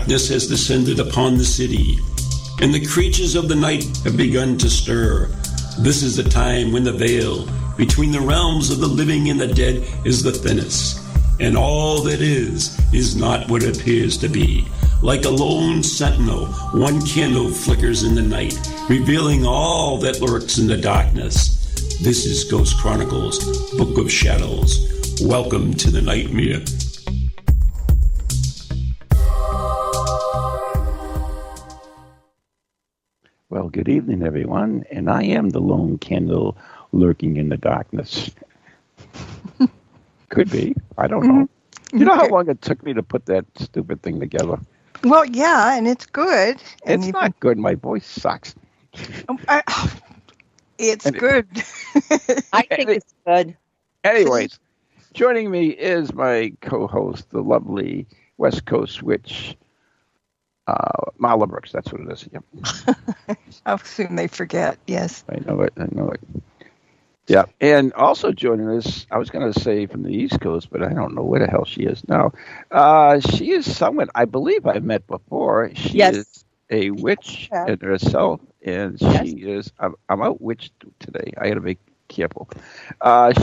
Darkness has descended upon the city, and the creatures of the night have begun to stir. This is the time when the veil between the realms of the living and the dead is the thinnest, and all that is not what it appears to be. Like a lone sentinel, one candle flickers in the night, revealing all that lurks in the darkness. This is Ghost Chronicles, Book of Shadows. Welcome to the nightmare. Well, good evening, everyone, and I am the lone candle lurking in the darkness. Could be. I don't know. You know how long it took me to put that stupid thing together? Well, yeah, and it's good. And it's not good. My voice sucks. It's good. I think it's good. Anyways, joining me is my co-host, the lovely West Coast witch, Marla Brooks. That's what it is. Yep. How soon they forget. Yes. I know it. Yeah, and also joining us, I was going to say from the East Coast, but I don't know where the hell she is now. She is someone I believe I've met before. She is a witch in herself, and she is, I'm outwitched today. I got to be careful.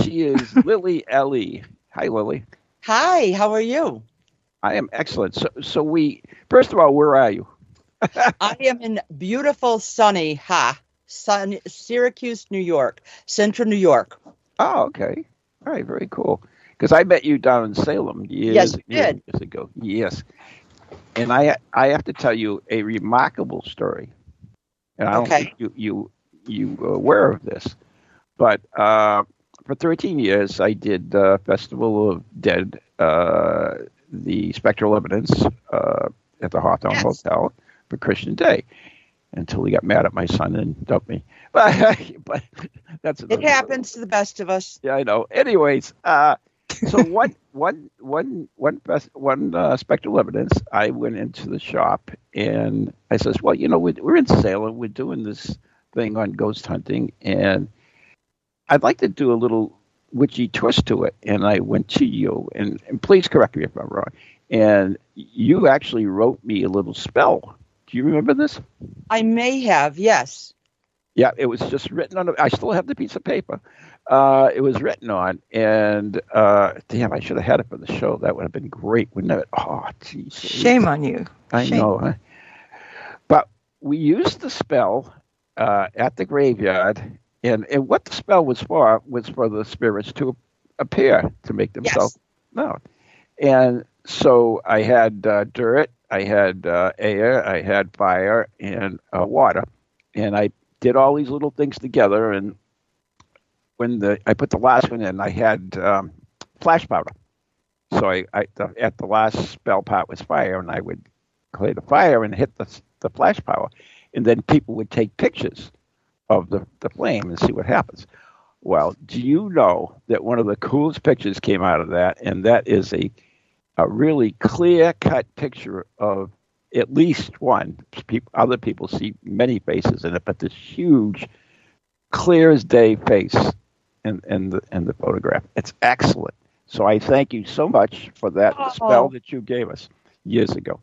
She is Lillee Allee. Hi, Lillee. Hi, how are you? I am excellent. So we, first of all, where are you? I am in beautiful, sunny, Syracuse, New York, central New York. Oh, okay. All right, very cool. Because I met you down in Salem years ago. Yes. And I have to tell you a remarkable story. And I don't think you were aware of this. But for 13 years, I did Festival of Dead, the Spectral Evidence at the Hawthorne Hotel for Christian Day, until he got mad at my son and dumped me. But that's it happens to the best of us. Yeah, I know. Anyways, so one Spectral Evidence, I went into the shop and I says, well, you know, we're in Salem, we're doing this thing on ghost hunting, and I'd like to do a little witchy twist to it. And I went to you, and please correct me if I'm wrong, and you actually wrote me a little spell. Do you remember this? I may have, yes. Yeah, it was just written on. I still have the piece of paper. It was written on, and damn, I should have had it for the show. That would have been great, wouldn't it? Oh, geez. Shame on you. I know. Huh? But we used the spell at the graveyard, and what the spell was for the spirits to appear, to make themselves known. And so I had dirt, I had air, I had fire, and water, and I did all these little things together. And when I put the last one in, I had flash powder. So I at the last spell part was fire, and I would clear the fire and hit the flash power, and then people would take pictures of the flame and see what happens. Well, do you know that one of the coolest pictures came out of that, and that is a really clear-cut picture of at least one. Other people see many faces in it, but this huge, clear-as-day face in the photograph. It's excellent. So I thank you so much for that spell that you gave us years ago.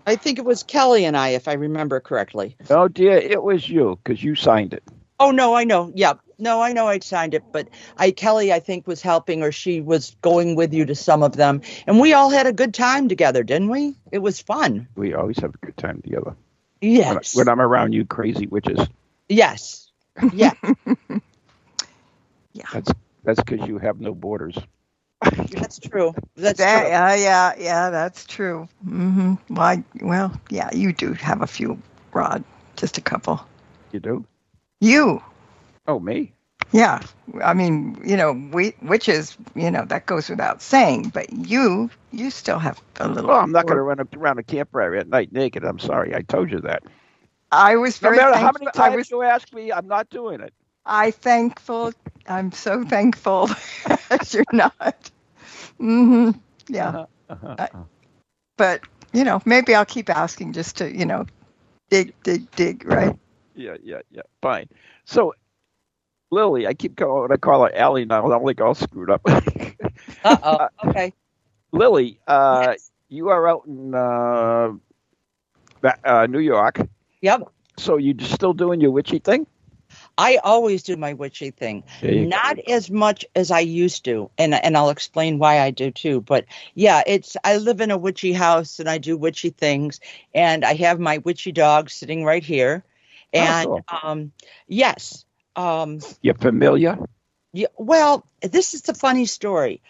I think it was Kelly and I, if I remember correctly. Oh, dear, it was you, because you signed it. Oh, no, I know. Yeah. No, I know I signed it, but Kelly, I think, was helping, or she was going with you to some of them. And we all had a good time together, didn't we? It was fun. We always have a good time together. Yes. When I'm around you crazy witches. Yes. Yeah. Yeah. That's because you have no borders. That's true. That's true. Yeah, that's true. Mm-hmm. Well, yeah, you do have a few, Rod. Just a couple. You do? You. Oh, me? Yeah. I mean, witches, that goes without saying, but you still have a little. Well, I'm not going to run around a campfire at night naked. I'm sorry. I told you that. I was very thankful. No matter how many times you ask me, I'm not doing it. I'm so thankful that you're not. Mm-hmm. Yeah. But, maybe I'll keep asking just to, dig, right? Yeah. Fine. So, Lillee, I call her Allee now. I'm like all screwed up. Uh-oh. Okay. Lillee, yes. You are out in New York. Yep. So you still doing your witchy thing? I always do my witchy thing, not as much as I used to, and I'll explain why I do too. But yeah, I live in a witchy house and I do witchy things, and I have my witchy dog sitting right here, and cool. yes, You're familiar? yeah. Well, this is the funny story.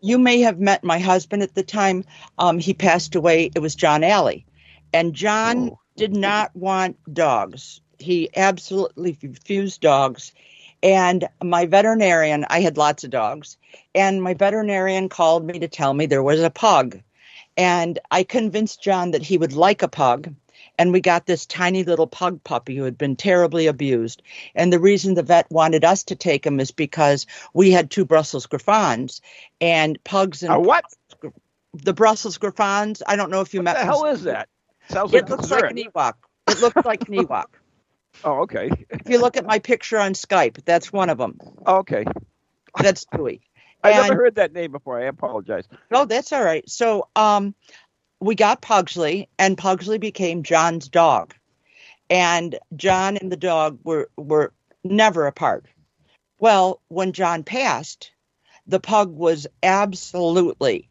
You may have met my husband at the time. He passed away. It was John Allee, and John did not want dogs. He absolutely refused dogs. And my veterinarian, I had lots of dogs, and my veterinarian called me to tell me there was a pug. And I convinced John that he would like a pug. And we got this tiny little pug puppy who had been terribly abused. And the reason the vet wanted us to take him is because we had 2 Brussels Griffons, and pugs and what? The Brussels Griffons. I don't know if you met. What the hell is that? Sounds like it looks like an Ewok. It looks like an Ewok. Oh, okay. If you look at my picture on Skype, that's one of them. Oh, okay. That's Dewey. I never heard that name before. I apologize. No, that's all right. So we got Pugsley, and Pugsley became John's dog. And John and the dog were never apart. Well, when John passed, the pug was absolutely,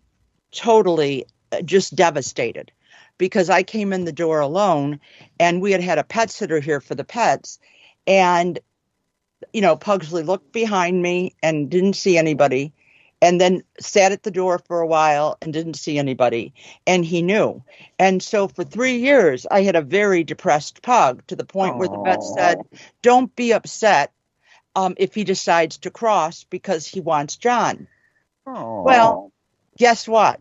totally just devastated. Because I came in the door alone, and we had a pet sitter here for the pets. And, Pugsley looked behind me and didn't see anybody, and then sat at the door for a while and didn't see anybody. And he knew. And so for 3 years, I had a very depressed pug, to the point where the vet said, don't be upset if he decides to cross because he wants John. Well, guess what?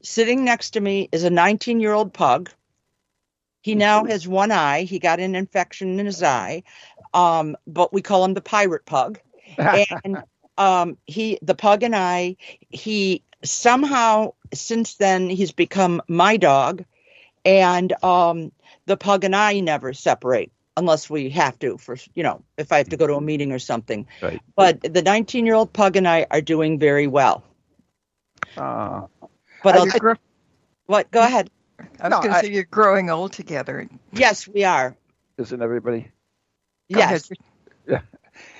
Sitting next to me is a 19-year-old pug. He now has one eye. He got an infection in his eye, but we call him the pirate pug. And the pug and I, he somehow, since then, he's become my dog. And the pug and I never separate unless we have to, if I have to go to a meeting or something. Right. But the 19-year-old pug and I are doing very well. But what? Go ahead. I was going to say you're growing old together. Yes, we are. Isn't everybody? Yes. Yeah.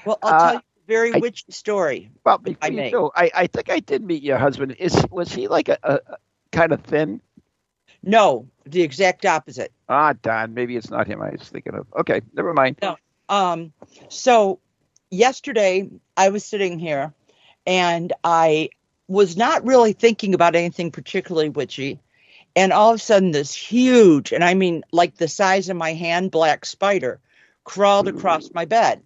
Well, I'll tell you a very witchy story. Well, I think I did meet your husband. Was he like a kind of thin? No, the exact opposite. Darn. Maybe it's not him I was thinking of. Okay, never mind. No. So yesterday I was sitting here, and I was not really thinking about anything particularly witchy. And all of a sudden, this huge, and I mean like the size of my hand, black spider crawled across my bed.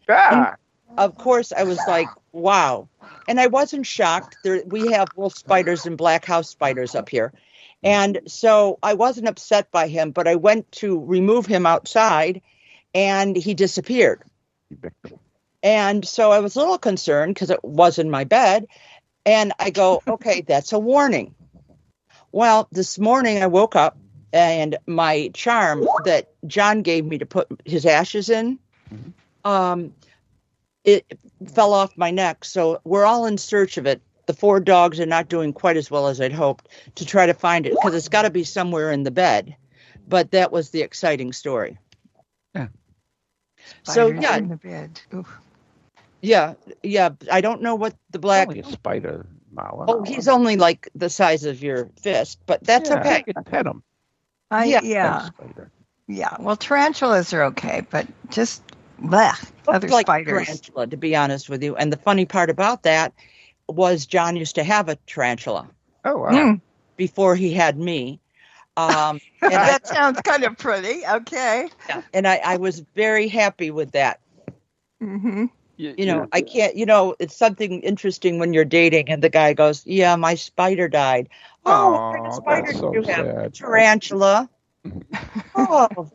And of course, I was like, wow. And I wasn't shocked. We have wolf spiders and black house spiders up here. And so I wasn't upset by him, but I went to remove him outside, and he disappeared. And so I was a little concerned because it was in my bed. And I go, okay, that's a warning. Well, this morning I woke up, and my charm that John gave me to put his ashes in, it fell off my neck. So we're all in search of it. The 4 dogs are not doing quite as well as I'd hoped to try to find it, because it's got to be somewhere in the bed. But that was the exciting story. Yeah. Spiders in the bed. Oof. Yeah. I don't know what the black. Only a spider, Marla. Oh, he's only like the size of your fist, but that's okay. You can pet him. Yeah. Well, tarantulas are okay, but just other like spiders. Tarantula, to be honest with you. And the funny part about that was John used to have a tarantula. Oh, wow. Before he had me. And that sounds kind of pretty. Okay. Yeah, and I was very happy with that. Mm-hmm. I can't, it's something interesting when you're dating and the guy goes, yeah, my spider died. Oh, what kind of spider did you have? Sad. Tarantula. Oh,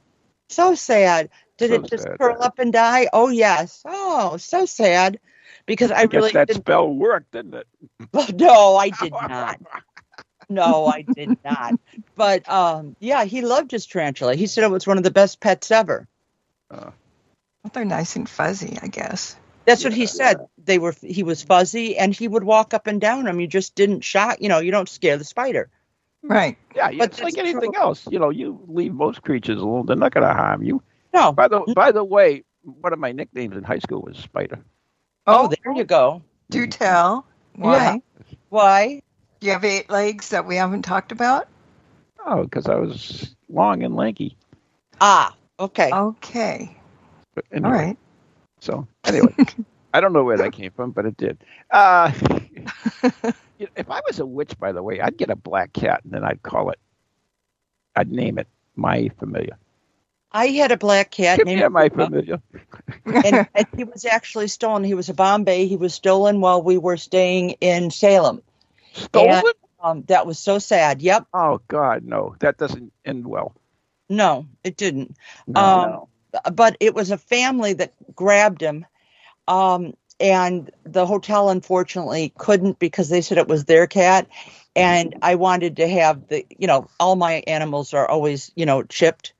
so sad. Did it just curl up and die? Oh, yes. Oh, so sad. Because I really that spell worked, didn't it? Well, no, I did not. No, I did not. But, he loved his tarantula. He said it was one of the best pets ever. Well, they're nice and fuzzy, I guess. That's what he said. He was fuzzy, and he would walk up and down them. You just didn't shock, you don't scare the spider. Right. Yeah, But it's like that's anything true. else. You leave most creatures alone; they're not going to harm you. No. By the way, one of my nicknames in high school was Spider. Oh, there you go. Do tell. Yeah. Why? Why? Do you have 8 legs that we haven't talked about? Oh, because I was long and lanky. Ah, okay. Okay. But All anyway, right. so anyway, I don't know where that came from, but it did. If I was a witch, by the way, I'd get a black cat and then I'd name it My Familiar. I had a black cat Come named here, My Pupa, Familiar. and he was actually stolen. He was a Bombay. He was stolen while we were staying in Salem. Stolen? That was so sad. Yep. Oh, God, no. That doesn't end well. No, it didn't. No. But it was a family that grabbed him. And the hotel, unfortunately, couldn't because they said it was their cat. And I wanted to have all my animals are always, chipped.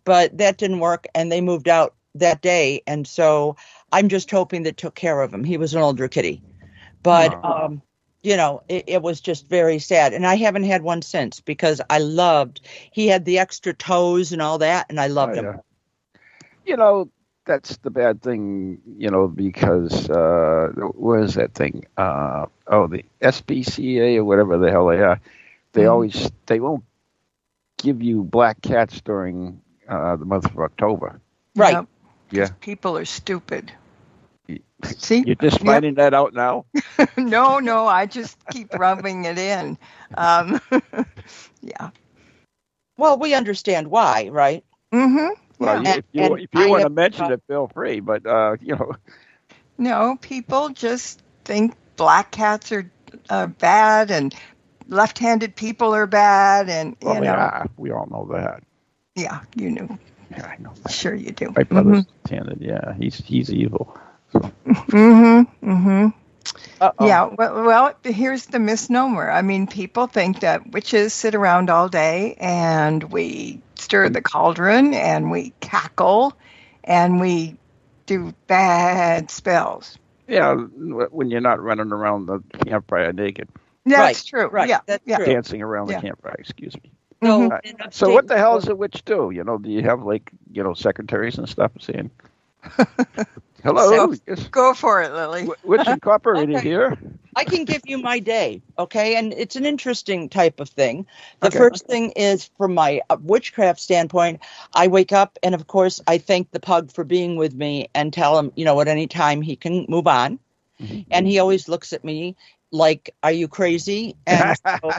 But that didn't work. And they moved out that day. And so I'm just hoping that took care of him. He was an older kitty. But, it was just very sad. And I haven't had one since because he had the extra toes and all that. And I loved him. That's the bad thing, because where's that thing? The SPCA or whatever the hell they are. They won't give you black cats during the month of October. Right. Yep. Yeah. People are stupid. See? You're just finding that out now? No, I just keep rubbing it in. Yeah. Well, we understand why, right? Mm-hmm. Well, Yeah. if you want to mention it, feel free. But No, people just think black cats are bad and left-handed people are bad, and yeah, we all know that. Yeah, you knew. Yeah, I know that. Sure, you do. My brother's left-handed. Yeah, he's evil. So. Yeah. Well, here's the misnomer. I mean, people think that witches sit around all day and we stir the cauldron and we cackle and we do bad spells. Yeah, when you're not running around the campfire naked. That's true. Right. Yeah. That's true. Dancing around the campfire. Excuse me. So, what the hell does a witch do? Do you have secretaries and stuff saying, "Hello, go for it, Lillee. Witch Incorporated here"? I can give you my day, okay? And it's an interesting type of thing. The first thing is, from my witchcraft standpoint, I wake up and, of course, I thank the pug for being with me and tell him, at any time he can move on. Mm-hmm. And he always looks at me like, "Are you crazy?" And so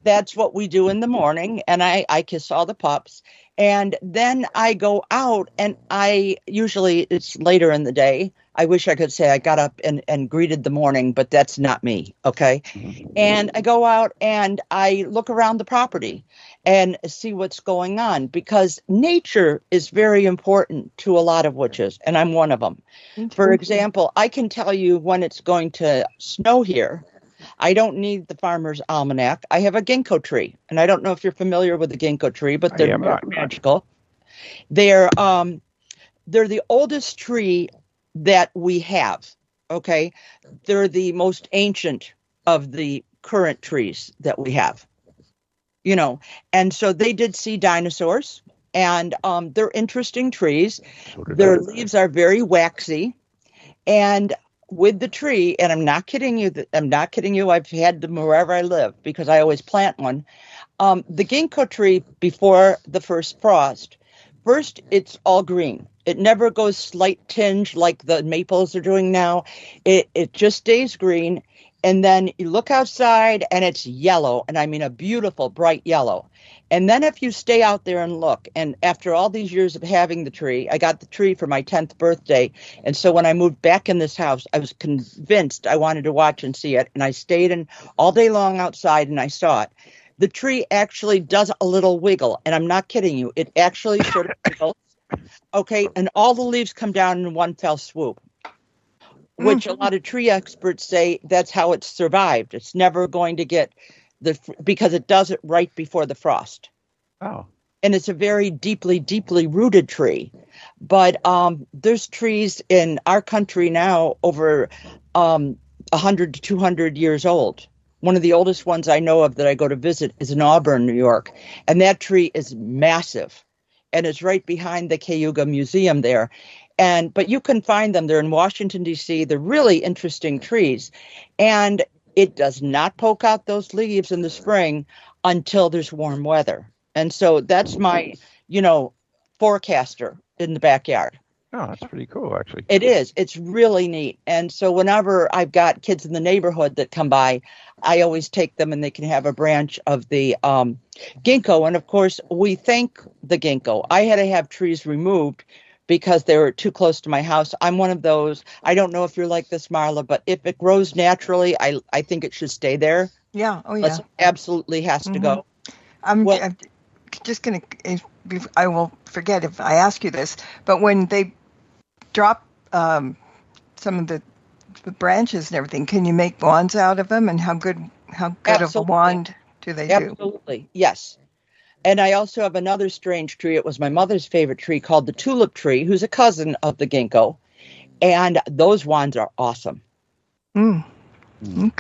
that's what we do in the morning. And I kiss all the pups. And then I go out and usually it's later in the day. I wish I could say I got up and greeted the morning, but that's not me. Okay. And I go out and I look around the property and see what's going on, because nature is very important to a lot of witches. And I'm one of them. For example, I can tell you when it's going to snow here. I don't need the Farmer's Almanac. I have a ginkgo tree. And I don't know if you're familiar with the ginkgo tree, but they're magical. They're the oldest tree that we have. Okay. They're the most ancient of the current trees that we have. And so they did see dinosaurs, and they're interesting trees. Their leaves are very waxy. And with the tree, and I'm not kidding you, I've had them wherever I live because I always plant one. The ginkgo tree, before the first frost, first it's all green. It never goes slight tinge like the maples are doing now. It just stays green. And then you look outside and it's yellow, and I mean a beautiful bright yellow. And then if you stay out there and look, and after all these years of having the tree, I got the tree for my 10th birthday. And so when I moved back in this house, I was convinced I wanted to watch and see it. And I stayed in all day long outside and I saw it. The tree actually does a little wiggle. And I'm not kidding you. It actually sort of wiggles. Okay. And all the leaves come down in one fell swoop, which a lot of tree experts say that's how it's survived. It's never going to get because it does it right before the frost. Oh. And it's a very deeply, deeply rooted tree. But there's trees in our country now over 100 to 200 years old. one of the oldest ones I know of that I go to visit is in Auburn, New York. And that tree is massive. And it's right behind the Cayuga Museum there. But you can find them. They're in Washington, D.C. They're really interesting trees. And it does not poke out those leaves in the spring until there's warm weather. And so that's my, forecaster in the backyard. Oh, that's pretty cool, actually. It is. It's really neat. And so whenever I've got kids in the neighborhood that come by, I always take them and they can have a branch of the ginkgo. And of course, we thank the ginkgo. I had to have trees removed because they were too close to my house. I'm one of those. I don't know if you're like this, Marla, but if it grows naturally, I think it should stay there. Yeah. Oh, yeah. It absolutely has to go. I'm just going to, I will forget if I ask you this, but when they drop some of the branches and everything, can you make wands out of them? And how good of a wand do they do? Absolutely, yes. And I also have another strange tree. It was my mother's favorite tree called the tulip tree, who's a cousin of the ginkgo. And those wands are awesome. Okay.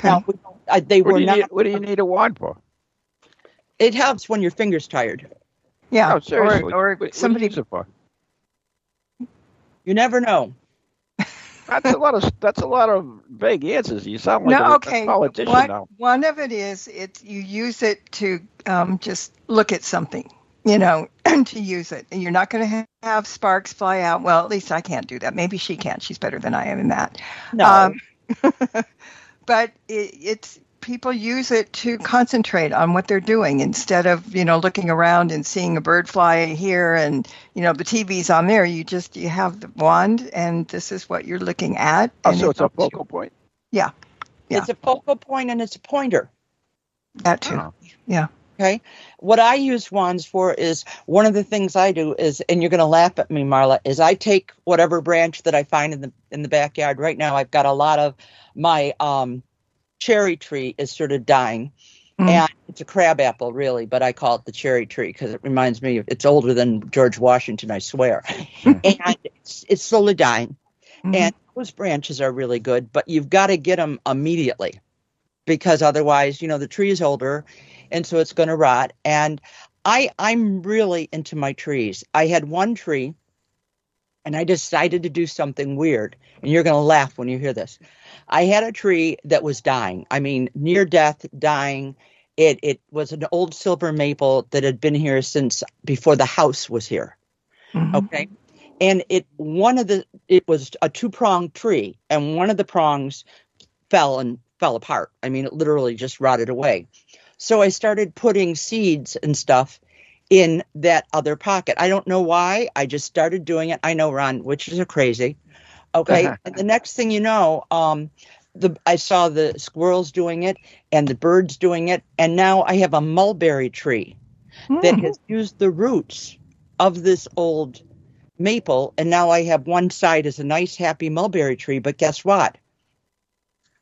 Now, what do you need a wand for? It helps when your finger's tired. Yeah. Oh, seriously. Or somebody. What do you use it for? You never know. That's a lot of vague answers. You sound like a politician now. One of it is you use it to just look at something, to use it. And you're not going to have sparks fly out. Well, at least I can't do that. Maybe she can. She's better than I am in that. No. But it's people use it to concentrate on what they're doing instead of, looking around and seeing a bird fly here and, the TV's on there. You have the wand and this is what you're looking at. Oh, so it's a focal point? Yeah. It's a focal point and it's a pointer. That too. Oh. Yeah. Okay. What I use wands for is one of the things I do is, and you're going to laugh at me, Marla, is I take whatever branch that I find in the backyard. Right now, I've got a lot of my cherry tree is sort of dying. And it's a crabapple, really, but I call it the cherry tree because it reminds me it's older than George Washington, I swear. And it's slowly dying. And those branches are really good, but you've got to get them immediately because otherwise, the tree is older and so it's going to rot. And I'm really into my trees. I had one tree and I decided to do something weird. And you're going to laugh when you hear this. I had a tree that was dying. I mean, near death, dying. It was an old silver maple that had been here since before the house was here. Okay. And it was a 2-pronged tree and one of the prongs fell apart. I mean, it literally just rotted away. So I started putting seeds and stuff in that other pocket. I don't know why. I just started doing it. I know, Ron, witches are crazy. Okay. And the next thing you know, I saw the squirrels doing it and the birds doing it. And now I have a mulberry tree that has used the roots of this old maple. And now I have one side as a nice, happy mulberry tree. But guess what?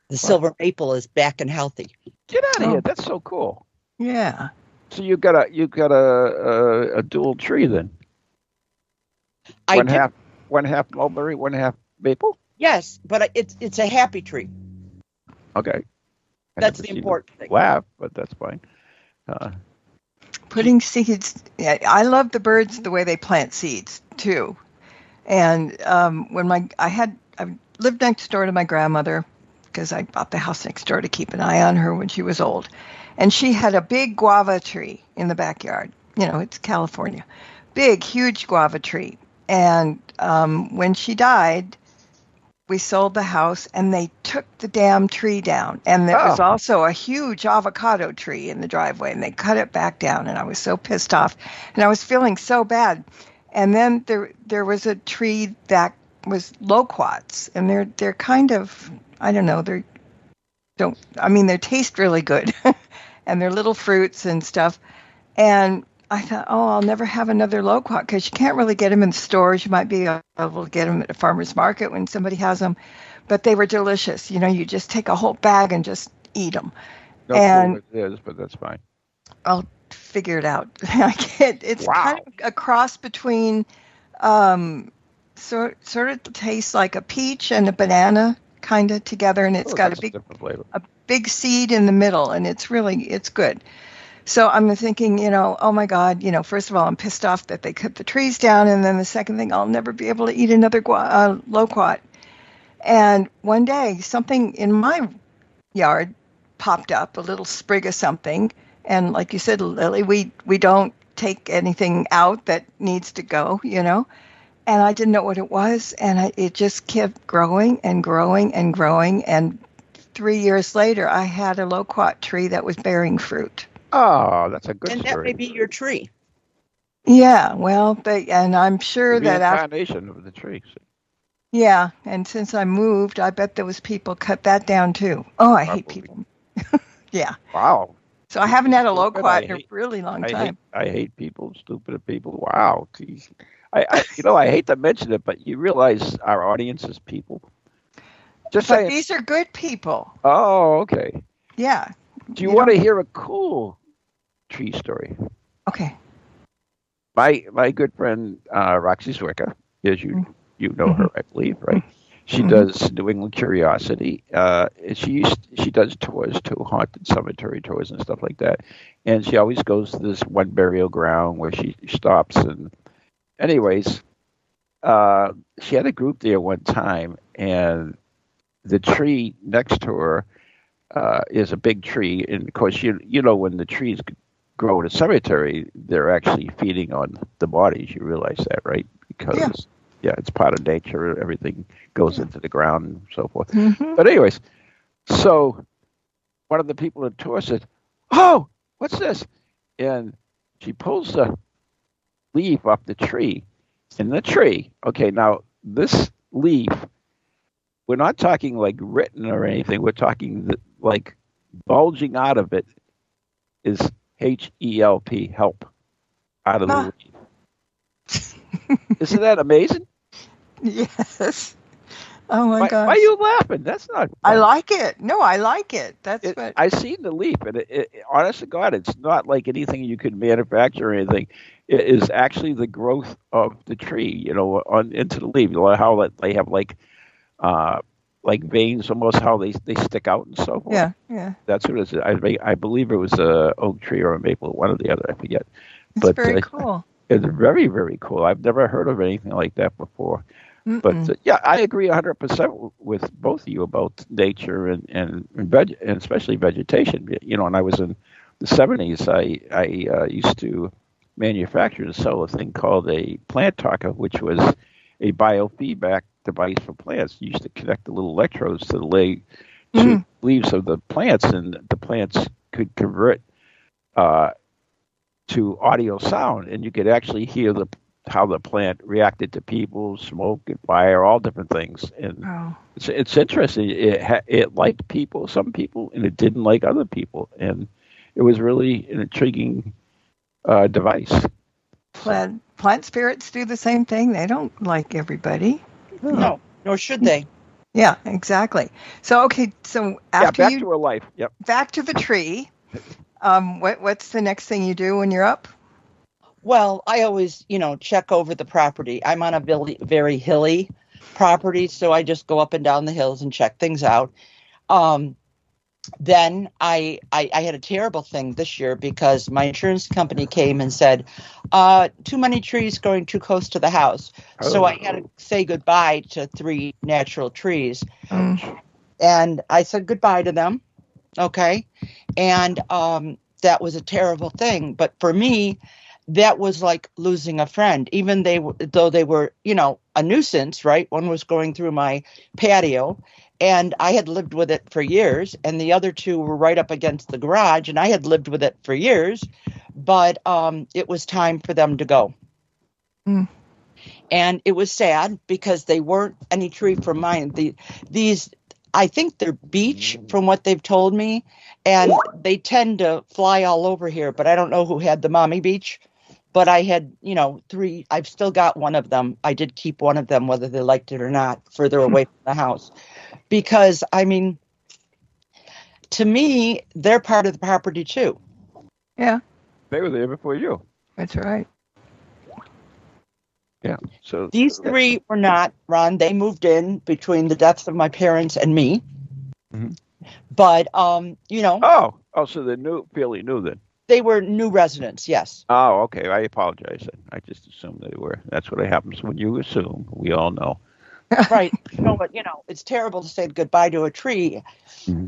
The silver maple is back and healthy. Get out of here. That's so cool. Yeah. So you got a dual tree then? One half mulberry, one half maple? Yes, but it's a happy tree. Okay. That's the important thing. Laugh, but that's fine. Putting seeds. Yeah, I love the birds the way they plant seeds too. And when I lived next door to my grandmother because I bought the house next door to keep an eye on her when she was old. And she had a big guava tree in the backyard. It's California. Big, huge guava tree. And when she died, we sold the house and they took the damn tree down. And there was also a huge avocado tree in the driveway and they cut it back down. And I was so pissed off and I was feeling so bad. And then there was a tree that was loquats and they're kind of, I don't know, they taste really good and they're little fruits and stuff. And I thought, I'll never have another loquat because you can't really get them in the stores. You might be able to get them at a farmer's market when somebody has them, but they were delicious. You just take a whole bag and just eat them. No clue what it is, but that's fine. I'll figure it out. It's kind of a cross between sort of tastes like a peach and a banana kind of together, and it's got that's a different flavor. big seed in the middle, and it's good. So I'm thinking, oh my God, first of all, I'm pissed off that they cut the trees down, and then the second thing, I'll never be able to eat another loquat. And one day, something in my yard popped up, a little sprig of something, and like you said, Lily, we don't take anything out that needs to go, And I didn't know what it was, and it just kept growing and growing and growing, and 3 years later, I had a loquat tree that was bearing fruit. Oh, that's a good and story. that may be your tree. Yeah, well, and I'm sure that after, reincarnation of the tree. yeah, and since I moved, I bet those people cut that down too. Oh, I hate people. Yeah. Wow. So I haven't had a Stupid. loquat in a really long time. I hate people, stupid people. Wow. Geez. I hate to mention it, but you realize our audience is people. Just But saying. these are good people. Oh, okay. Yeah. Do you want to hear a cool tree story? Okay. My good friend Roxy Zwicker, as you know her, I believe, right? She Mm-hmm. does New England Curiosity. She does tours too, haunted cemetery tours and stuff like that. And she always goes to this one burial ground where she stops. And anyways, she had a group there one time, and the tree next to her is a big tree. And of course, you know when the trees grow in a cemetery, they're actually feeding on the bodies. You realize that, right? Because yeah, it's part of nature. Everything goes into the ground and so forth. Mm-hmm. But anyways, so one of the people in the tour said, "Oh, what's this?" And she pulls the leaf off the tree. In the tree, okay, now this leaf, we're not talking like written or anything. We're talking like bulging out of it is HELP, help, out of the leaf. Isn't that amazing? Yes. Oh my gosh. Why are you laughing? That's not funny. I like it. No, I like it. I seen the leaf, and honest to God, it's not like anything you could manufacture or anything. It is actually the growth of the tree, on into the leaf. You know how they have like veins, almost how they stick out and so forth. Yeah. That's what it is. I believe it was a oak tree or a maple, one or the other. I forget. It's very cool. It's very, very cool. I've never heard of anything like that before. Mm-mm. But yeah, I agree 100% with both of you about nature and especially vegetation. And I was in the 70s. I used to manufacture and sell a thing called a plant talker, which was a biofeedback device for plants. You used to connect the little electrodes to the leaves of the plants, and the plants could convert to audio sound, and you could actually hear how the plant reacted to people, smoke and fire, all different things. And it's interesting. It liked people, some people, and it didn't like other people. And it was really an intriguing device. Plant spirits do the same thing. They don't like everybody. No, nor should they. Yeah, exactly. So, okay, so after back to her life. Yep. Back to the tree. What's the next thing you do when you're up? Well, I always, check over the property. I'm on a very hilly property, so I just go up and down the hills and check things out. Then I had a terrible thing this year because my insurance company came and said, too many trees growing too close to the house. Oh. So I had to say goodbye to 3 natural trees. And I said goodbye to them. Okay. And that was a terrible thing. But for me, that was like losing a friend, even though they were, a nuisance, right? One was going through my patio, and I had lived with it for years, and the other 2 were right up against the garage, and I had lived with it for years, but it was time for them to go. And it was sad because they weren't any tree from mine. These, I think they're beech from what they've told me, and they tend to fly all over here, but I don't know who had the mommy beech. But I had, 3, I've still got one of them. I did keep one of them, whether they liked it or not, further away from the house. Because, to me, they're part of the property too. Yeah. They were there before you. That's right. Yeah. So These three were not, Ron. They moved in between the deaths of my parents and me. Mm-hmm. But, so they're fairly new then. They were new residents, yes. Oh, okay. I apologize then. I just assumed they were. That's what happens when you assume. We all know. Right. But, it's terrible to say goodbye to a tree. Mm-hmm.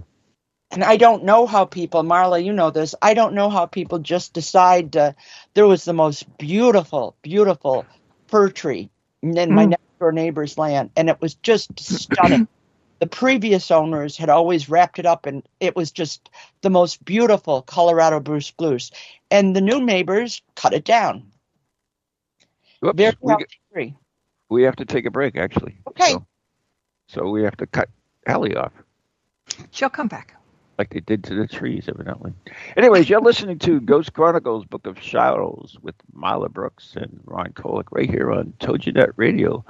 And I don't know how people, Marla, you know this, I don't know how people just decide there was the most beautiful, beautiful fir tree in my next door neighbor's land. And it was just stunning. The previous owners had always wrapped it up, and it was just the most beautiful Colorado spruce. And the new neighbors cut it down. Whoops, Very healthy tree. We have to take a break, actually. Okay. So we have to cut Allee off. She'll come back. Like they did to the trees, evidently. Anyways, you're listening to Ghost Chronicles, Book of Shadows with Marla Brooks and Ron Kolick right here on TogiNet Radio.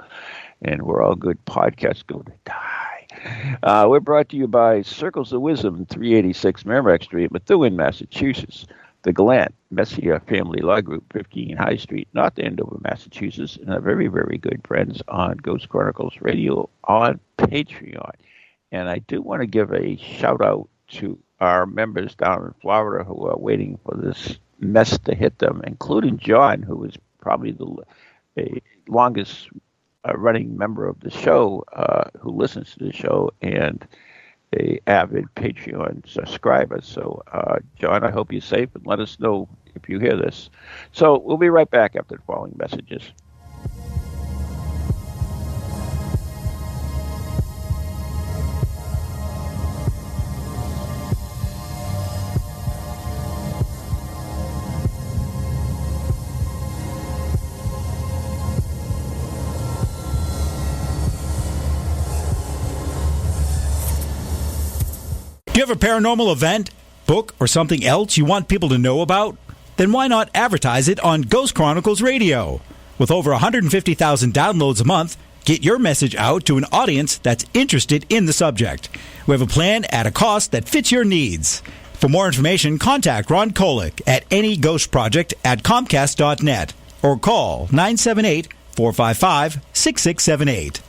And we're all good podcasts go to die. We're brought to you by Circles of Wisdom, 386 Merrimack Street, Methuen, Massachusetts. The Gallant Messier Family Law Group, 15 High Street, North Andover, Massachusetts. And our very, very good friends on Ghost Chronicles Radio on Patreon. And I do want to give a shout out to our members down in Florida who are waiting for this mess to hit them, including John, who is probably the longest running member of the show, who listens to the show, and a avid Patreon subscriber. So, John, I hope you're safe, and let us know if you hear this. So we'll be right back after the following messages. Do you have a paranormal event, book, or something else you want people to know about? Then why not advertise it on Ghost Chronicles Radio? With over 150,000 downloads a month, get your message out to an audience that's interested in the subject. We have a plan at a cost that fits your needs. For more information, contact Ron Kolick at anyghostproject@comcast.net or call 978-455-6678.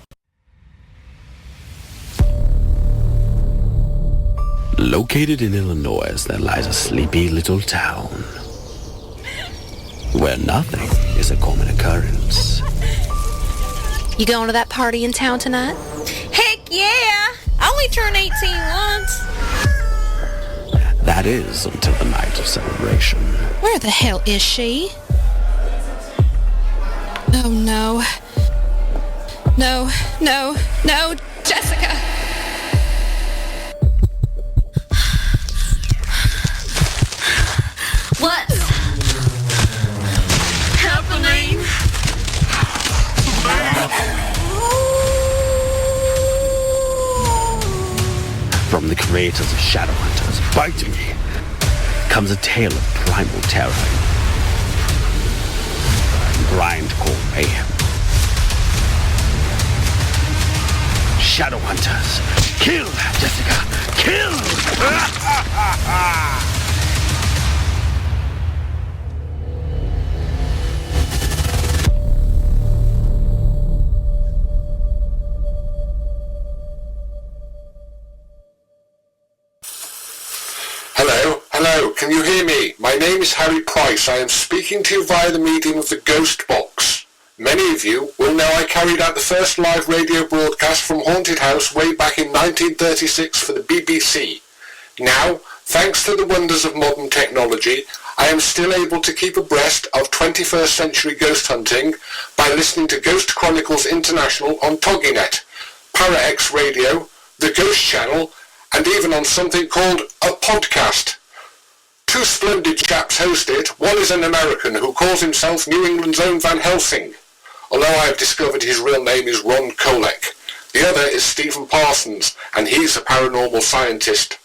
Located in Illinois, there lies a sleepy little town where nothing is a common occurrence. You going to that party in town tonight? Heck yeah! I only turned 18 once. That is until the night of celebration. Where the hell is she? Oh no. No, Jessica! What's happening? From the creators of Shadowhunters, Biting Me, comes a tale of primal terror and grindcore mayhem. Shadowhunters, kill, Jessica, kill! Hello, can you hear me? My name is Harry Price. I am speaking to you via the medium of the Ghost Box. Many of you will know I carried out the first live radio broadcast from Haunted House way back in 1936 for the BBC. Now, thanks to the wonders of modern technology, I am still able to keep abreast of 21st century ghost hunting by listening to Ghost Chronicles International on TogiNet, ParaX Radio, the Ghost Channel, and even on something called a podcast. Two splendid chaps host it. One is an American who calls himself New England's own Van Helsing, although I have discovered his real name is Ron Kolick. The other is Stephen Parsons, and he's a paranormal scientist.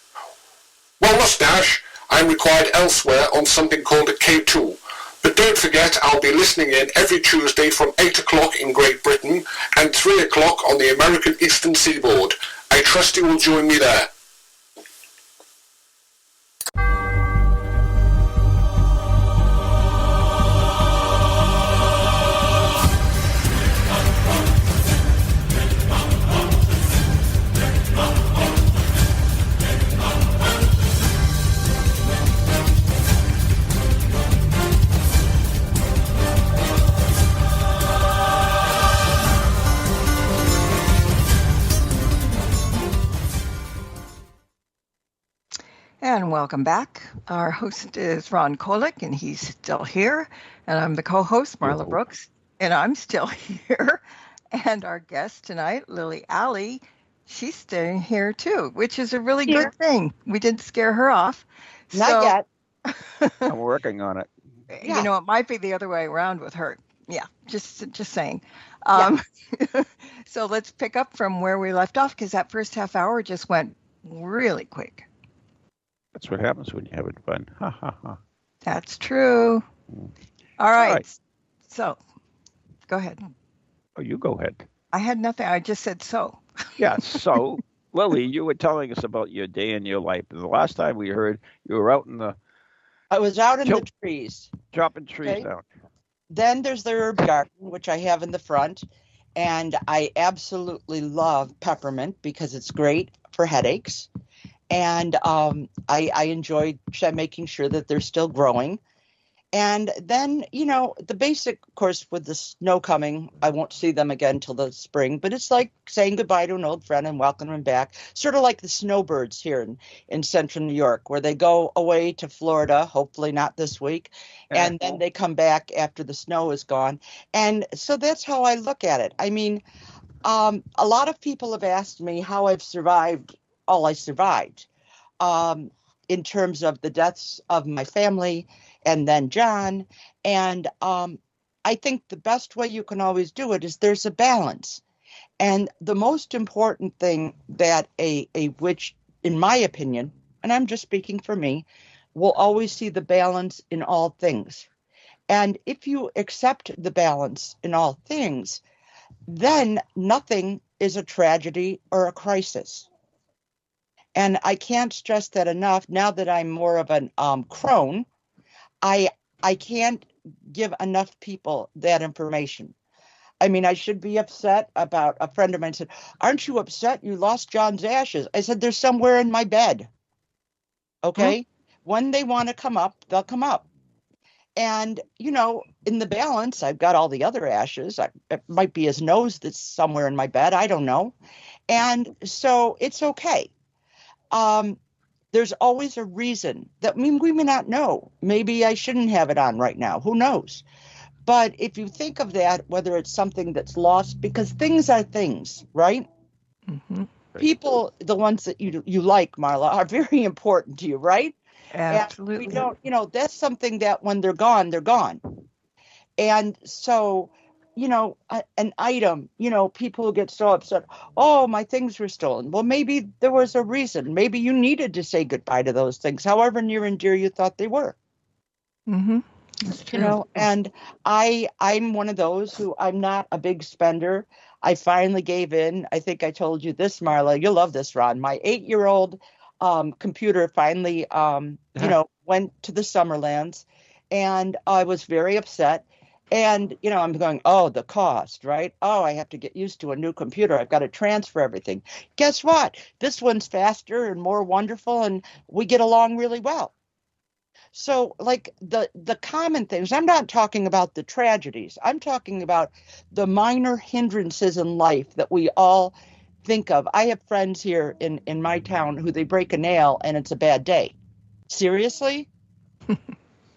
Well, mustache, I'm required elsewhere on something called a K2. But don't forget, I'll be listening in every Tuesday from 8 o'clock in Great Britain and 3 o'clock on the American Eastern Seaboard. I trust you will join me there. And welcome back. Our host is Ron Kolick, and he's still here. And I'm the co-host, Marla Brooks, and I'm still here. And our guest tonight, Lillee Allee, she's staying here too, which is a really good thing. We didn't scare her off. Not yet. I'm working on it. You know, it might be the other way around with her. Yeah, just saying. So let's pick up from where we left off, because that first half hour just went really quick. That's what happens when you're having fun. Ha, ha, ha. That's true. All right. So, go ahead. Oh, you go ahead. I had nothing. I just said so. Yeah, so, Lillee, you were telling us about your day in your life. And the last time we heard, you were out in the... I was out in the trees. Chopping trees down. Then there's the herb garden, which I have in the front. And I absolutely love peppermint because it's great for headaches. And I enjoy making sure that they're still growing. And then, you know, the basic, of course, with the snow coming, I won't see them again till the spring. But it's like saying goodbye to an old friend and welcoming them back. Sort of like the snowbirds here in central New York, where they go away to Florida, hopefully not this week. And then they come back after the snow is gone. And so that's how I look at it. I mean, a lot of people have asked me how I've survived all I survived in terms of the deaths of my family and then John. And I think the best way you can always do it is there's a balance. And the most important thing that a witch, in my opinion, and I'm just speaking for me, will always see the balance in all things. And if you accept the balance in all things, then nothing is a tragedy or a crisis. And I can't stress that enough. Now that I'm more of an crone, I can't give enough people that information. I mean, I should be upset about a friend of mine said, "Aren't you upset you lost John's ashes?" I said, "They're somewhere in my bed." Okay. When they want to come up, they'll come up. And, you know, in the balance, I've got all the other ashes. It might be his nose that's somewhere in my bed. I don't know. And so it's okay. There's always a reason that we may not know. Maybe I shouldn't have it on right now. Who knows? But if you think of that, whether it's something that's lost, because things are things, right? Mm-hmm. People, the ones that you like, Marla, are very important to you, right? Absolutely. And we don't, you know, that's something that when they're gone, they're gone. And so, you know, an item, you know, people get so upset. Oh, my things were stolen. Well, maybe there was a reason. Maybe you needed to say goodbye to those things, however near and dear you thought they were. Mm-hmm. That's true. You know, and I'm one of those who I'm not a big spender. I finally gave in. I think I told you this, Marla. You'll love this, Ron. My 8-year-old computer finally, you know, went to the Summerlands, and I was very upset. And, you know, I'm going, oh, the cost, right? Oh, I have to get used to a new computer. I've got to transfer everything. Guess what? This one's faster and more wonderful, and we get along really well. So, like, the common things, I'm not talking about the tragedies. I'm talking about the minor hindrances in life that we all think of. I have friends here in my town who they break a nail and it's a bad day. Seriously?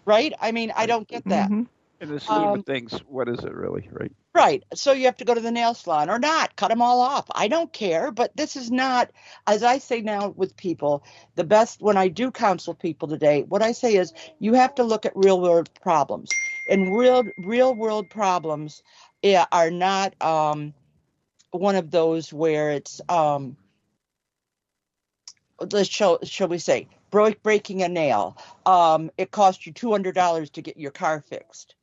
Right? I mean, I don't get that. Mm-hmm. In the scheme of things, what is it really, right? Right. So you have to go to the nail salon or not, cut them all off. I don't care. But this is not, as I say now with people, the best when I do counsel people today, what I say is you have to look at real world problems. And real world problems are not one of those where it's, shall we say, breaking a nail. It cost you $200 to get your car fixed.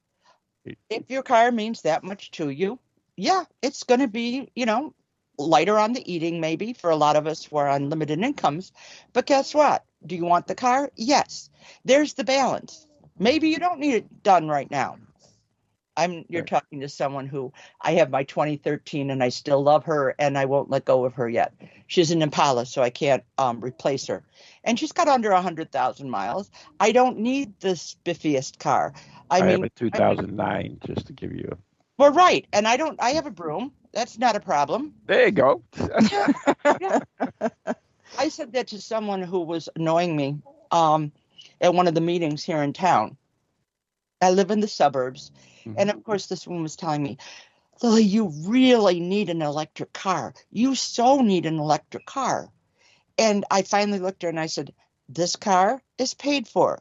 If your car means that much to you, yeah, it's going to be, you know, lighter on the eating maybe for a lot of us who are on limited incomes. But guess what? Do you want the car? Yes. There's the balance. Maybe you don't need it done right now. You're talking to someone who I have my 2013 and I still love her and I won't let go of her yet. She's an Impala, so I can't replace her. And she's got under 100,000 miles. I don't need the spiffiest car. I mean, have a 2009, just to give you a... Well, right. And I have a broom. That's not a problem. There you go. Yeah. I said that to someone who was annoying me at one of the meetings here in town. I live in the suburbs. And of course, this woman was telling me, Lillee, you really need an electric car. You so need an electric car. And I finally looked at her and I said, this car is paid for.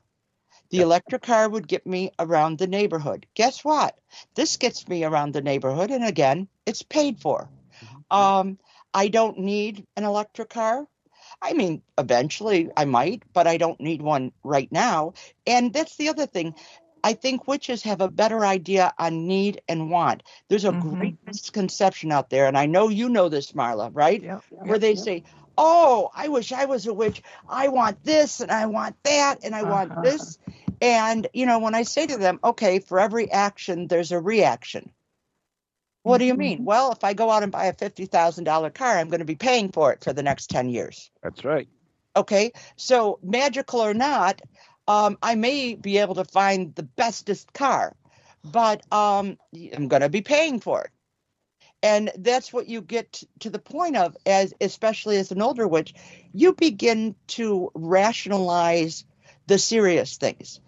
The electric car would get me around the neighborhood. Guess what? This gets me around the neighborhood. And again, it's paid for. I don't need an electric car. I mean, eventually I might, but I don't need one right now. And that's the other thing. I think witches have a better idea on need and want. There's a great misconception out there, and I know you know this, Marla, right? Where they say, oh, I wish I was a witch. I want this, and I want that, and I want this. And, you know, when I say to them, okay, for every action, there's a reaction. What do you mean? Well, if I go out and buy a $50,000 car, I'm going to be paying for it for the next 10 years. That's right. Okay, so magical or not, I may be able to find the bestest car, but I'm going to be paying for it. And that's what you get to the point of, especially as an older witch, you begin to rationalize the serious things.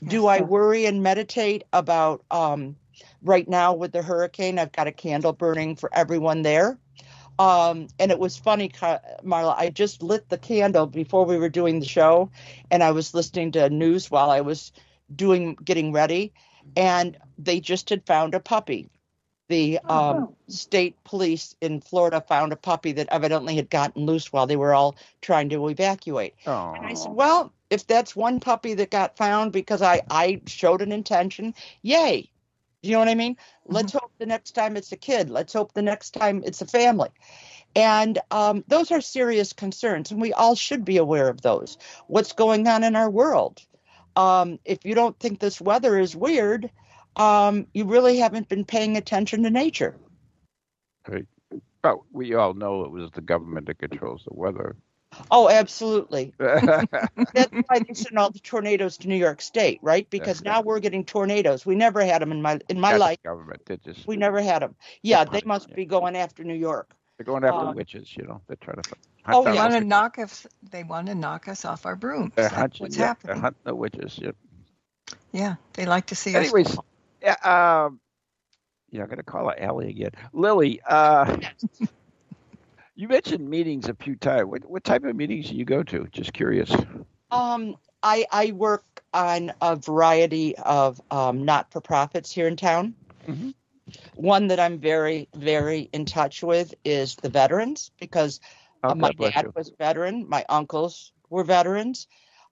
Do I worry and meditate about, right now with the hurricane, I've got a candle burning for everyone there. And it was funny, Marla, I just lit the candle before we were doing the show, and I was listening to news while I was getting ready, and they just had found a puppy. The state police in Florida found a puppy that evidently had gotten loose while they were all trying to evacuate. And I said, well, if that's one puppy that got found because I showed an intention, yay. You know what I mean? Let's hope the next time it's a kid. Let's hope the next time it's a family. And those are serious concerns, and we all should be aware of those. What's going on in our world? If you don't think this weather is weird, you really haven't been paying attention to nature. Right. Well, we all know it was the government that controls the weather. Oh, absolutely. That's why they sent all the tornadoes to New York State, right? Because now we're getting tornadoes. We never had them in my life. Government, we never had them. Yeah, they must be going after New York. They're going after witches, you know. They're trying to. They want to knock us. They want to knock us off our brooms. That's what's happening. They're hunting the witches. Yep. Yeah, they like to see us. Anyways, I'm going to call her Allee again. Lillee, you mentioned meetings a few times. What type of meetings do you go to? Just curious. I work on a variety of not-for-profits here in town. One that I'm very, very in touch with is the veterans, because my dad was a veteran, my uncles were veterans,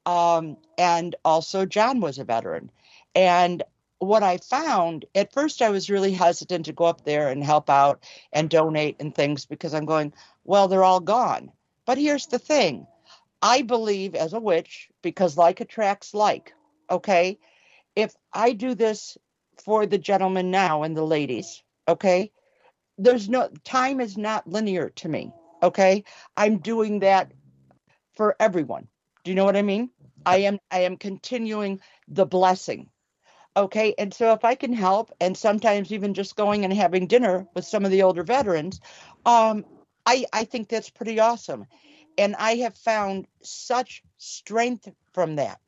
and also John was a veteran. And what I found, at first I was really hesitant to go up there and help out and donate and things, because I'm going, well, they're all gone. But here's the thing. I believe as a witch, because like attracts like, okay? If I do this for the gentlemen now and the ladies, okay? Time is not linear to me, okay? I'm doing that for everyone. Do you know what I mean? I am continuing the blessing. Okay, and so if I can help, and sometimes even just going and having dinner with some of the older veterans, I think that's pretty awesome. And I have found such strength from that.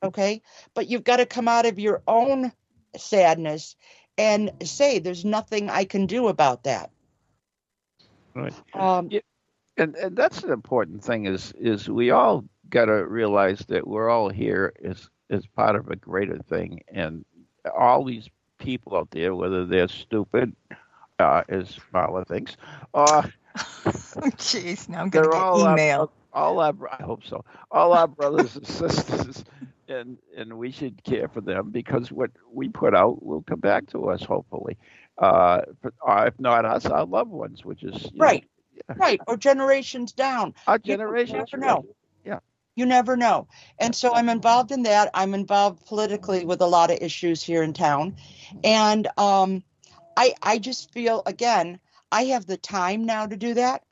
Okay, but you've got to come out of your own sadness and say, there's nothing I can do about that. Right. And that's an important thing is we all got to realize that we're all here is part of a greater thing, and all these people out there, whether they're stupid, as Marla thinks, jeez, now I'm going to get email. I hope so. All our brothers and sisters, and we should care for them, because what we put out will come back to us, hopefully. If not us, our loved ones, which is right, or generations down. Our generations, you never know. You never know. And so I'm involved in that. I'm involved politically with a lot of issues here in town. And I just feel, again, I have the time now to do that.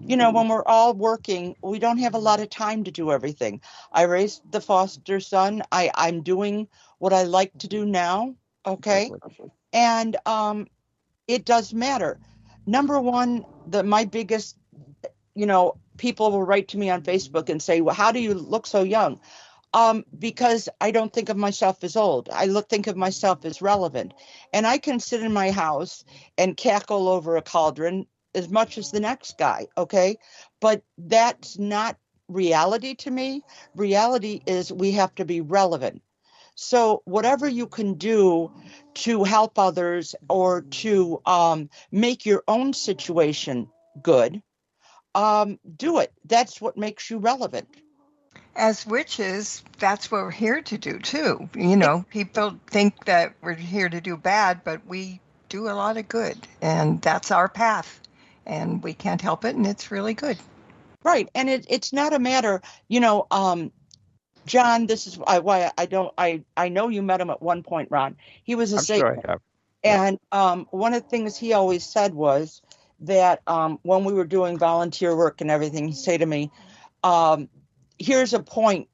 You know, when we're all working, we don't have a lot of time to do everything. I raised the foster son. I'm doing what I like to do now. Okay. And it does matter. Number one, my biggest people will write to me on Facebook and say, well, how do you look so young? Because I don't think of myself as old. Think of myself as relevant. And I can sit in my house and cackle over a cauldron as much as the next guy, okay? But that's not reality to me. Reality is we have to be relevant. So whatever you can do to help others or to make your own situation good, do it. That's what makes you relevant. As witches, that's what we're here to do too. People think that we're here to do bad, but we do a lot of good, and that's our path, and we can't help it, and it's really good. Right, and it's not a matter, John. This is why I know you met him at one point, Ron. He was a Satan, sure I have. And one of the things he always said was that when we were doing volunteer work and everything, he'd say to me, here's a point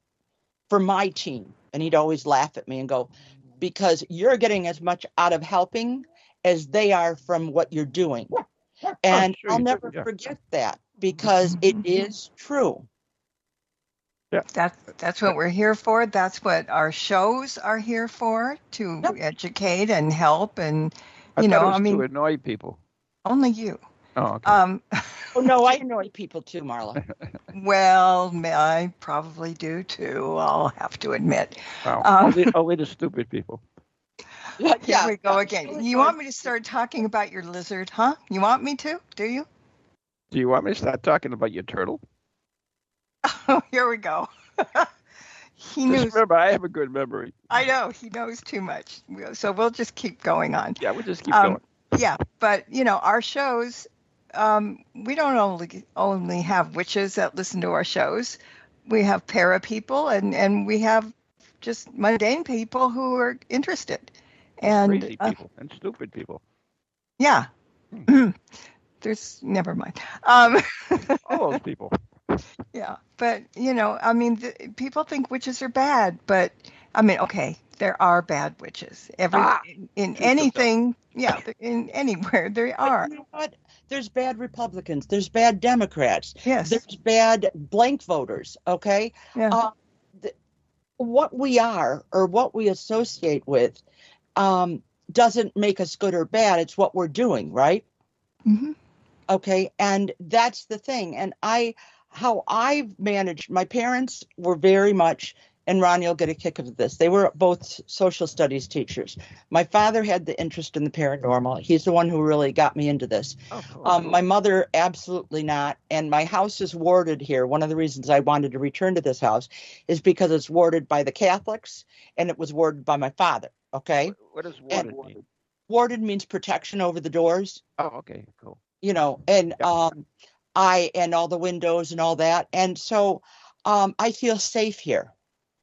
for my team. And he'd always laugh at me and go, because you're getting as much out of helping as they are from what you're doing. And sure I'll never forget that, because it is true. Yeah. That's what we're here for. That's what our shows are here for, to educate and help. And, to annoy people. Only you. Oh, okay. Oh, no, I annoy people too, Marla. Well, I probably do too, I'll have to admit. Wow. Only the stupid people. Here we go again. You want me to start talking about your lizard, huh? You want me to? Do you? Do you want me to start talking about your turtle? Oh, here we go. Remember, I have a good memory. I know, he knows too much. So we'll just keep going on. Yeah, we'll just keep going. Yeah, but, our shows, we don't only have witches that listen to our shows. We have para people, and we have just mundane people who are interested. And crazy people and stupid people. Yeah. There's, never mind. All those people. Yeah, but, people think witches are bad, but, okay, there are bad witches. In anything, in anywhere there are. You know what? There's bad Republicans. There's bad Democrats. Yes. There's bad blank voters, okay? Yeah. What we are or what we associate with doesn't make us good or bad. It's what we're doing, right? Mm-hmm. Okay, and that's the thing. And how I've managed, my parents were very much, and Ron, you'll get a kick of this, they were both social studies teachers. My father had the interest in the paranormal. He's the one who really got me into this. My mother, absolutely not. And my house is warded here. One of the reasons I wanted to return to this house is because it's warded by the Catholics, and it was warded by my father. Okay. What does warded mean? Warded means protection over the doors. Oh, okay, cool. And and all the windows and all that. And so I feel safe here.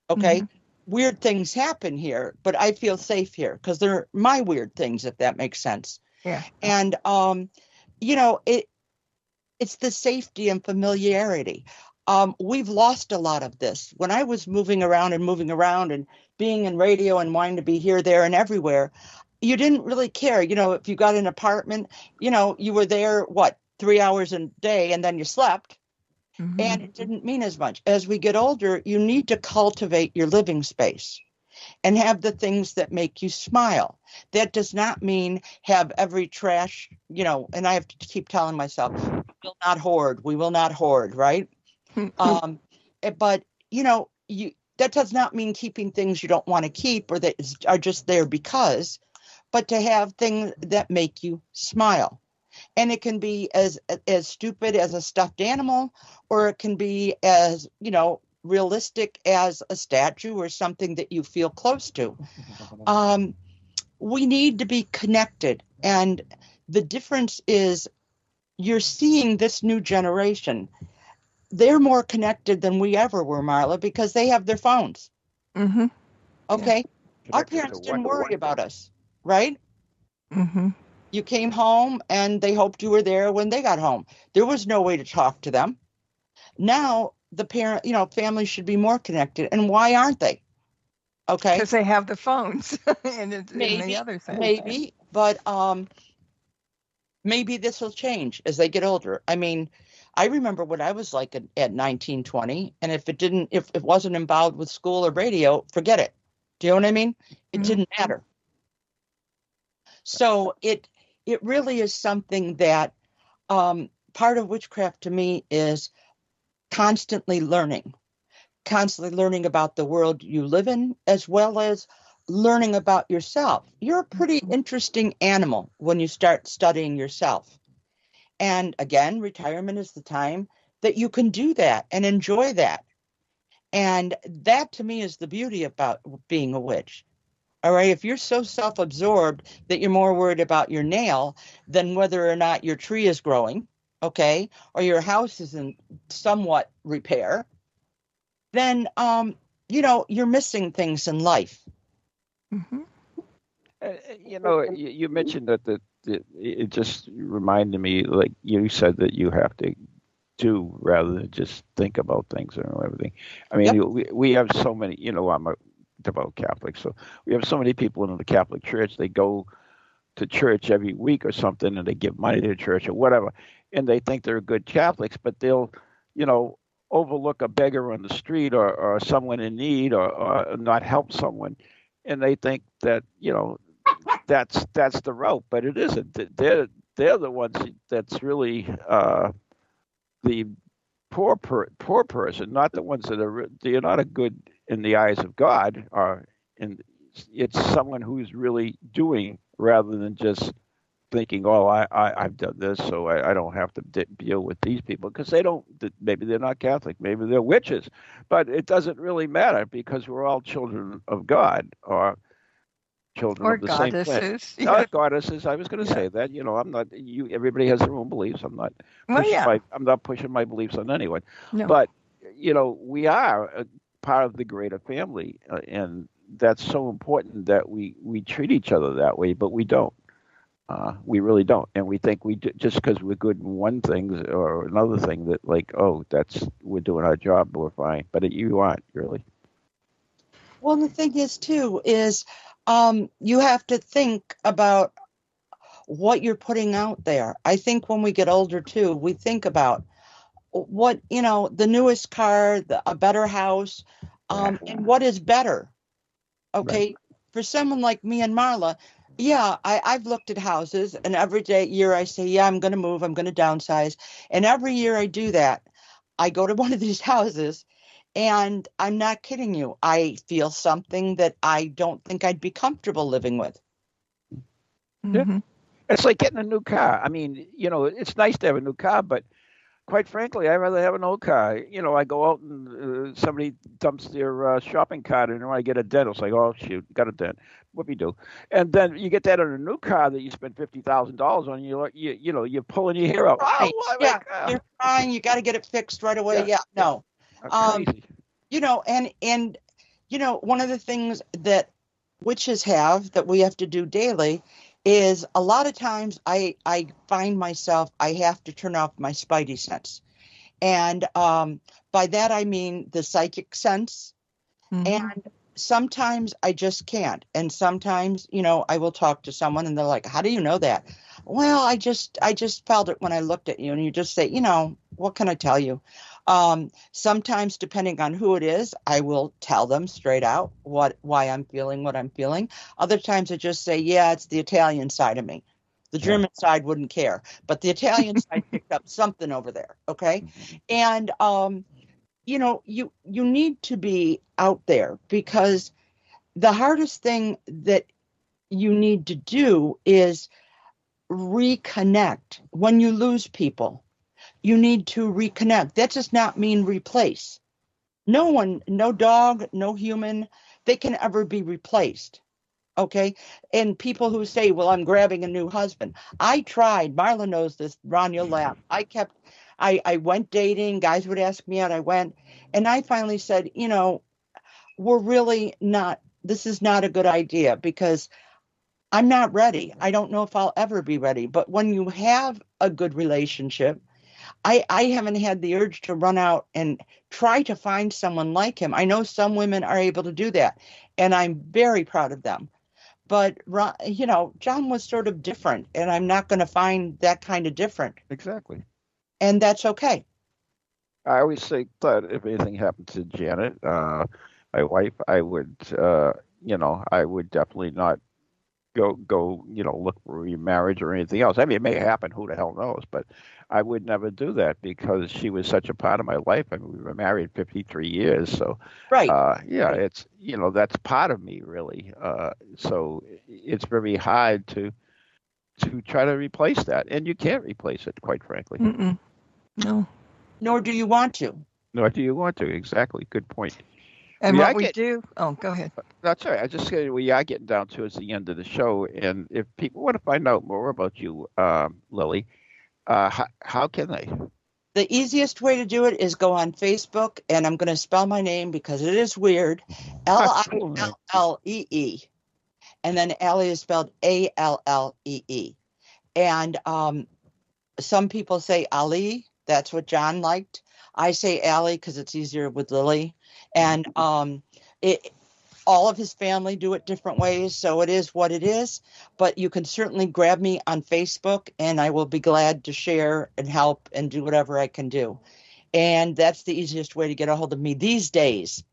Okay. Mm-hmm. Weird things happen here, but I feel safe here because they're my weird things, if that makes sense. Yeah. And, it's the safety and familiarity. We've lost a lot of this. When I was moving around and being in radio and wanting to be here, there, and everywhere, you didn't really care. If you got an apartment, you were there, 3 hours a day, and then you slept. Mm-hmm. And it didn't mean as much. As we get older, you need to cultivate your living space and have the things that make you smile. That does not mean have every trash, and I have to keep telling myself, we will not hoard, right? But, that does not mean keeping things you don't want to keep or that are just there because, but to have things that make you smile. And it can be as stupid as a stuffed animal, or it can be as, realistic as a statue or something that you feel close to. We need to be connected. And the difference is you're seeing this new generation. They're more connected than we ever were, Marla, because they have their phones. Mm-hmm. Okay. Yeah. Our parents didn't worry about us, right? Mm-hmm. You came home and they hoped you were there when they got home. There was no way to talk to them. Now the families should be more connected. And why aren't they? Okay. Because they have the phones and the other thing. Maybe, but maybe this will change as they get older. I mean, I remember what I was like at 19, 20, and if it wasn't involved with school or radio, forget it. Do you know what I mean? It didn't matter. So it really is something that part of witchcraft to me is constantly learning about the world you live in, as well as learning about yourself. You're a pretty interesting animal when you start studying yourself. And again, retirement is the time that you can do that and enjoy that. And that to me is the beauty about being a witch. All right. If you're so self-absorbed that you're more worried about your nail than whether or not your tree is growing, okay, or your house is in somewhat repair, then, you're missing things in life. Mm-hmm. You mentioned that it just reminded me, like you said, that you have to do rather than just think about things and everything. I mean, we have so many, I'm a devout Catholic, so we have so many people in the Catholic Church. They go to church every week or something, and they give money to the church or whatever, and they think they're good Catholics, but they'll, overlook a beggar on the street or someone in need or not help someone, and they think that that's the route, but it isn't. They're the ones that's really the poor person, not the ones that they're not a good in the eyes of God, and it's someone who's really doing rather than just thinking, oh, I've done this, so I don't have to deal with these people, because maybe they're not Catholic, maybe they're witches, but it doesn't really matter because we're all children of God, or children of the same planet. Not goddesses. I was going to say that. I'm not. Everybody has their own beliefs. I'm not. I'm not pushing my beliefs on anyone. No. But we are a part of the greater family, and that's so important that we treat each other that way. But we don't. We really don't, and we think just because we're good in one thing or another thing that we're doing our job, we're fine. But you aren't really. Well, the thing is too is you have to think about what you're putting out there. I think when we get older too, we think about what the newest car, a better house, and what is better. Okay, right. For someone like me and Marla. Yeah, I've looked at houses, and every year I say, yeah, I'm going to move, I'm going to downsize. And every year I do that, I go to one of these houses, and I'm not kidding you, I feel something that I don't think I'd be comfortable living with. Mm-hmm. Yeah. It's like getting a new car. I mean, it's nice to have a new car, but quite frankly, I'd rather have an old car. I go out and somebody dumps their shopping cart in, and I get a dent. It's like, oh, shoot, got a dent. What we do? And then you get that on a new car that you spend $50,000 on. You're pulling your hair out. Right. Oh, yeah, you're crying. You got to get it fixed right away. Yeah, no. Crazy. And one of the things that witches have that we have to do daily is a lot of times I find myself, I have to turn off my spidey sense. And by that, I mean the psychic sense. Mm-hmm. And sometimes I just can't. And sometimes, I will talk to someone and they're like, how do you know that? Well, I just felt it when I looked at you. And you just say, what can I tell you? Sometimes, depending on who it is, I will tell them straight out why I'm feeling what I'm feeling. Other times I just say, yeah, it's the Italian side of me. The German side wouldn't care, but the Italian side picked up something over there. Okay. And, you need to be out there, because the hardest thing that you need to do is reconnect. When you lose people, you need to reconnect. That does not mean replace. No one, no dog, no human, they can ever be replaced. Okay. And people who say, well, I'm grabbing a new husband. I tried. Marla knows this. Ron, you'll laugh. I went dating. Guys would ask me out. I went. And I finally said, we're really not, this is not a good idea, because I'm not ready. I don't know if I'll ever be ready. But when you have a good relationship, I haven't had the urge to run out and try to find someone like him. I know some women are able to do that, and I'm very proud of them. But John was sort of different, and I'm not going to find that kind of different. Exactly. And that's okay. I always say that if anything happened to Janet, my wife, I would, I would definitely not go, look for remarriage or anything else. I mean, it may happen. Who the hell knows? But I would never do that because she was such a part of my life. I mean, we were married 53 years. So, right. It's, that's part of me, really. So it's very hard to try to replace that. And you can't replace it, quite frankly. Mm-mm. No. Nor do you want to. Nor do you want to. Exactly. Good point. And what we do. Oh, go ahead. That's all right. I just said we are getting down towards the end of the show. And if people want to find out more about you, Lillee, how can they? The easiest way to do it is go on Facebook, and I'm going to spell my name because it is weird. Lillee. And then Allee is spelled Allee. And some people say Ali. That's what John liked. I say Allee because it's easier with Lillee. And all of his family do it different ways, so it is what it is. But you can certainly grab me on Facebook, and I will be glad to share and help and do whatever I can do. And that's the easiest way to get a hold of me these days.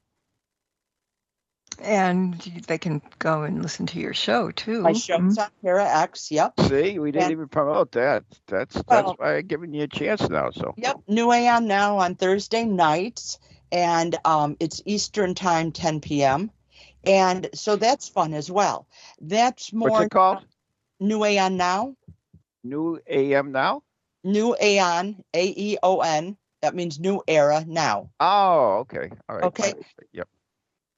And they can go and listen to your show, too. My show's on Para X, yep. See, we didn't even promote that. That's why I'm giving you a chance now. So. Yep, new Aeon Now on Thursday nights, and it's Eastern Time, 10 p.m., and so that's fun as well. That's more. What's it called? New Aeon Now. New AM Now? New Aeon, Aeon. That means new era now. Oh, okay. All right. Okay. Yep.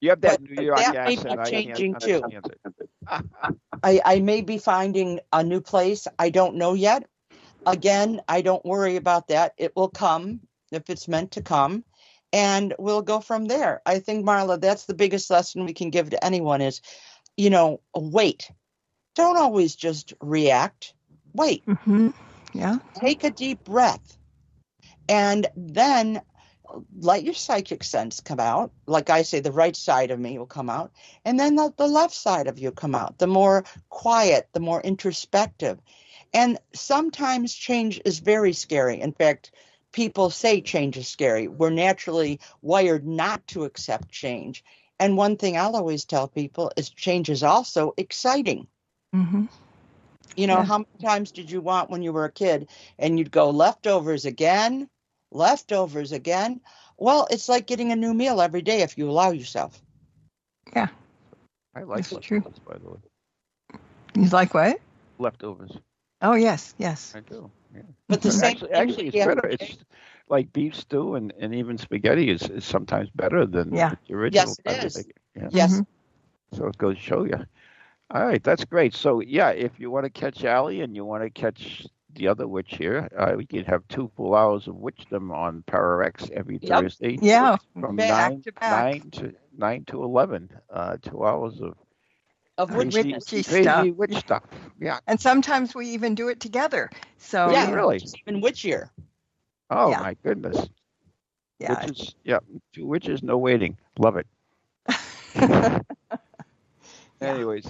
You have that New York that accent. May be changing too. I I may be finding a new place. I don't know yet. Again, I don't worry about that. It will come if it's meant to come. And we'll go from there. I think, Marla, that's the biggest lesson we can give to anyone is, wait. Don't always just react. Wait. Mm-hmm. Yeah. Take a deep breath. And then let your psychic sense come out. Like I say, the right side of me will come out. And then let the left side of you come out. The more quiet, the more introspective. And sometimes change is very scary. In fact, people say change is scary. We're naturally wired not to accept change. And one thing I'll always tell people is change is also exciting. Mm-hmm. How many times did you want when you were a kid and you'd go leftovers again? Well, it's like getting a new meal every day if you allow yourself. Yeah. I like leftovers, by the way. You like what? Leftovers. Oh, yes. I do. Yeah. But the same actually, it's better. It's like beef stew and even spaghetti is sometimes better than the original. Yes, it is. Yeah. Yes. Mm-hmm. So it goes to show you. All right, that's great. So, if you want to catch Allee and you want to catch the other witch here, we can have 2 full hours of witchdom on Para X every Thursday. Yeah. From back 9 to 11. 2 hours of witchy crazy witch stuff. Yeah. And sometimes we even do it together. So really? It's even witchier. Oh, my goodness. Yeah. Witches, 2 witches, no waiting. Love it. Anyways.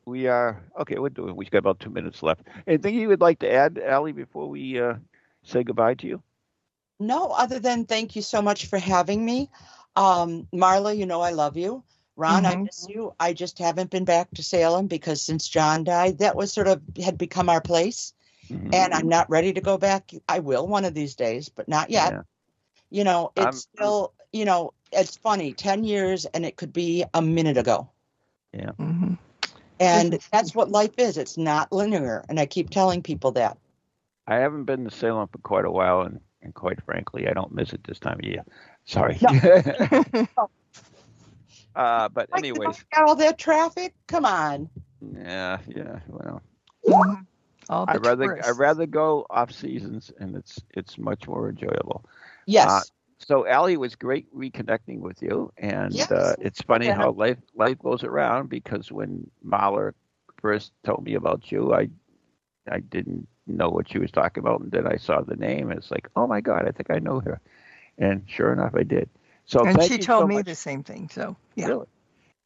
We are okay. We're doing. We've got about 2 minutes left. Anything you would like to add, Allee, before we say goodbye to you? No, other than thank you so much for having me, Marla. I love you. Ron, I miss you. I just haven't been back to Salem because since John died, that was had become our place, and I'm not ready to go back. I will one of these days, but not yet. Yeah. It's still. It's funny. 10 years, and it could be a minute ago. Yeah. Mm-hmm. And that's what life is. It's not linear. And I keep telling people that. I haven't been to Salem for quite a while. And quite frankly, I don't miss it this time of year. Sorry. No. But anyways. Got all that traffic? Come on. Yeah. Well, I'd rather go off seasons, and it's much more enjoyable. Yes. So Allee, was great reconnecting with you, and it's funny how life goes around, because when Marla first told me about you, I didn't know what she was talking about, and then I saw the name, and it's like, oh my God, I think I know her, and sure enough, I did. So and thank she you told so me much. the same thing. So yeah. Really?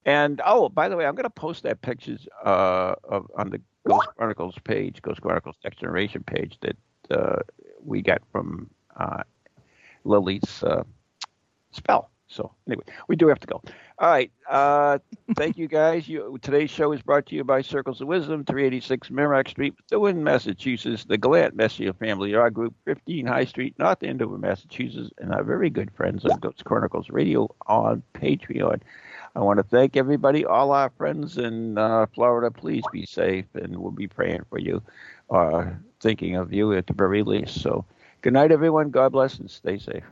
And oh, by the way, I'm going to post that pictures on the Ghost Chronicles page, Ghost Chronicles Next Generation page that we got from Lillee's spell. So anyway, we do have to go. All right. Thank you, guys. Today's show is brought to you by Circles of Wisdom, 386 Merrimack Street, Methuen, Massachusetts, the Gallant Messier Family Yard Group, 15 High Street, North Andover, Massachusetts, and our very good friends of Ghost Chronicles Radio on Patreon. I want to thank everybody, all our friends in Florida. Please be safe, and we'll be praying for you, thinking of you at the very least. So good night, everyone. God bless, and stay safe.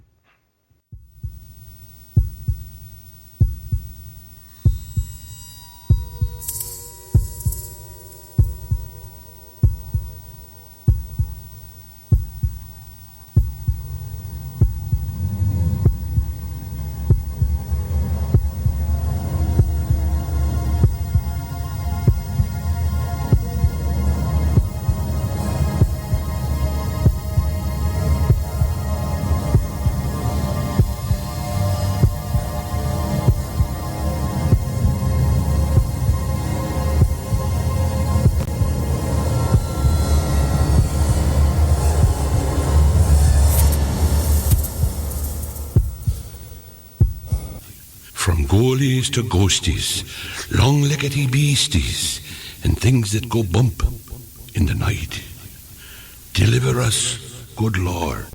From ghoulies to ghosties, long-leggedy beasties, and things that go bump in the night. Deliver us, good Lord.